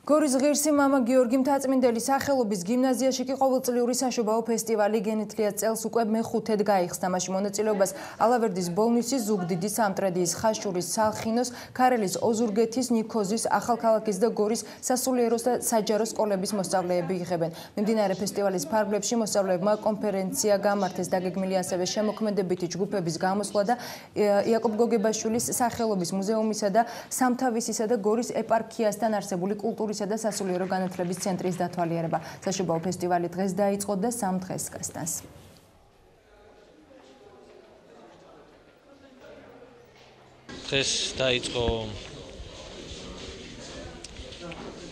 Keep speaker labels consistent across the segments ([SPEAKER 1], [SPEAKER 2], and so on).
[SPEAKER 1] გორის ღირსი მამა გიორგი მთაწმინდელის სახელობის გიმნაზიაში კი ყოველწლიური საშობაო ფესტივალი გენეთლია წელს უკვე მე-5-ად გაიხსნა. მაშინ მონაწილეობას ალავერდის ბოლნისის, ზუგდიდის, სამტრედიის, ხაშურის, სალხინოს, ქარელის, ოზურგეთის, ნიქოზის, ახალქალაქის და გორის სასულიერო და საჯარო სკოლების მოსწავლეები იღებენ. მიმდინარე ფესტივალის ფარგლებში მოსწავლეებმა კონფერენცია გამართეს, დაგეგმილი ასევე შემოქმედებითი ჯგუფების გამოსვლა და იაკობ გოგებაშვილის სახელობის მუზეუმისა და სამთავისისა და გორის ეპარქიასთან არსებული კულტურის და სასულიერო განათლების ცენტრის დათვალიერება. საშობაო ფესტივალი დღეს დაიწყო და 3 დღეს გასტანს.
[SPEAKER 2] დღეს დაიწყო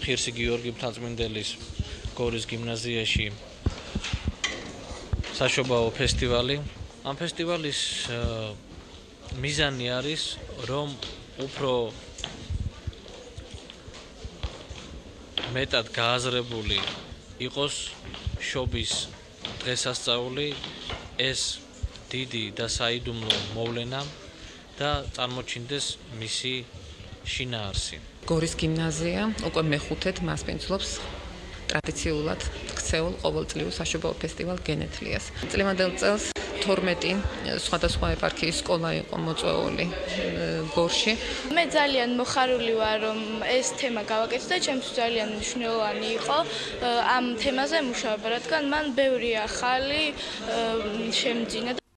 [SPEAKER 2] ღირსი გიორგი მთაწმინდელის გორის გიმნაზიაში საშობაო ფესტივალი. ამ ფესტივალის მიზანი არის, რომ უფრო მეტად გააზრებული იყოს შობის დღესასწაული, ეს დიდი და საიდუმლო მოვლენა და წარმოჩინდეს მისი შინაარსი.
[SPEAKER 3] გორის გიმნაზია უკვე მე-5-ად მასპინძლობს ტრადიციულად ქცეულ ყოველწლიურ საშობაო ფესტივალ გენეთლიას. წლევანდელ წელს 12 სხვადასხვა ეპარქიის სკოლა იყო მოწვეული გორში.
[SPEAKER 4] მე ძალიან მოხარული ვარ, რომ ეს თემა გავაკეთე და ჩემთვის ძალიან მნიშვნელოვანი იყო ამ თემაზე მუშაობა, რადგან მან ბევრი ახალი შემძინა.